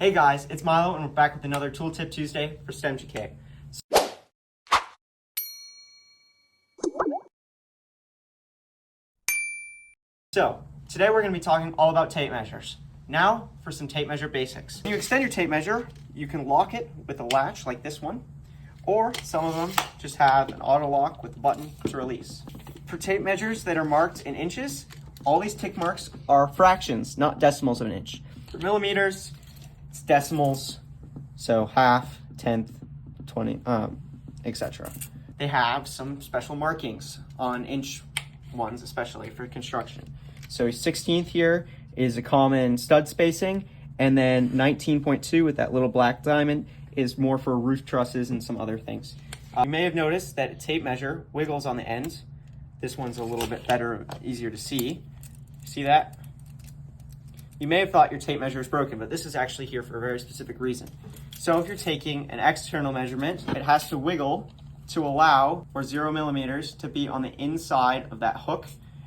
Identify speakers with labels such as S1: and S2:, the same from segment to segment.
S1: Hey guys, it's Milo and we're back with another Tool Tip Tuesday for STEMducate. So, today we're going to be talking all about tape measures. Now, for some tape measure basics. When you extend your tape measure, you can lock it with a latch like this one, or some of them just have an auto lock with a button to release. For tape measures that are marked in inches, all these tick marks are fractions, not decimals of an inch. For millimeters, it's decimals, so half, tenth, 20, etc. They have some special markings on inch ones, especially for construction. So 16th here is a common stud spacing, and then 19.2 with that little black diamond is more for roof trusses and some other things. You may have noticed that a tape measure wiggles on the ends. This one's a little bit better, easier to see. See that? You may have thought your tape measure is broken, but this is actually here for a very specific reason. So if you're taking an external measurement, it has to wiggle to allow for 0 millimeters to be on the inside of that hook.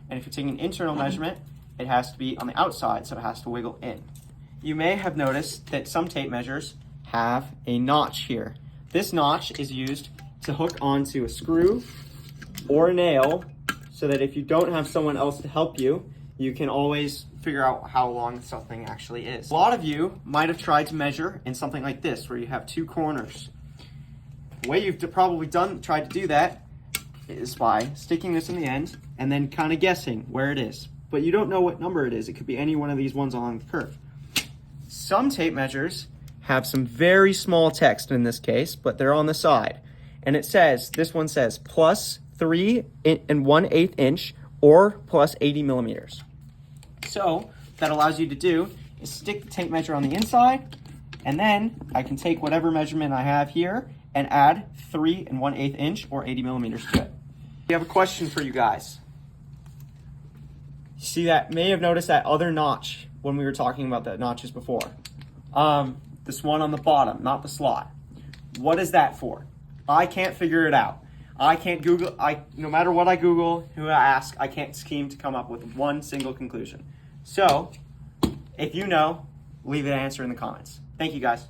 S1: And if you're taking an internal measurement, it has to be on the outside, so it has to wiggle in. You may have noticed that some tape measures have a notch here. This notch is used to hook onto a screw or a nail so that if you don't have someone else to help you, you can always figure out how long something actually is. A lot of you might have tried to measure in something like this, where you have two corners. The way you've probably tried to do that is by sticking this in the end and then kind of guessing where it is. But you don't know what number it is. It could be any one of these ones along the curve. Some tape measures have some very small text in this case, but they're on the side. And it says, this one says plus 3 1/8 inch or plus 80 millimeters. So that allows you to do is stick the tape measure on the inside, and then I can take whatever measurement I have here and add 3 1/8 inch or 80 millimeters to it. We have a question for you guys. See that? May have noticed that other notch when we were talking about the notches before. This one on the bottom, not the slot. What is that for? I can't figure it out. I can't Google, no matter what I Google, who I ask, I can't seem to come up with one single conclusion. So, if you know, leave an answer in the comments. Thank you guys.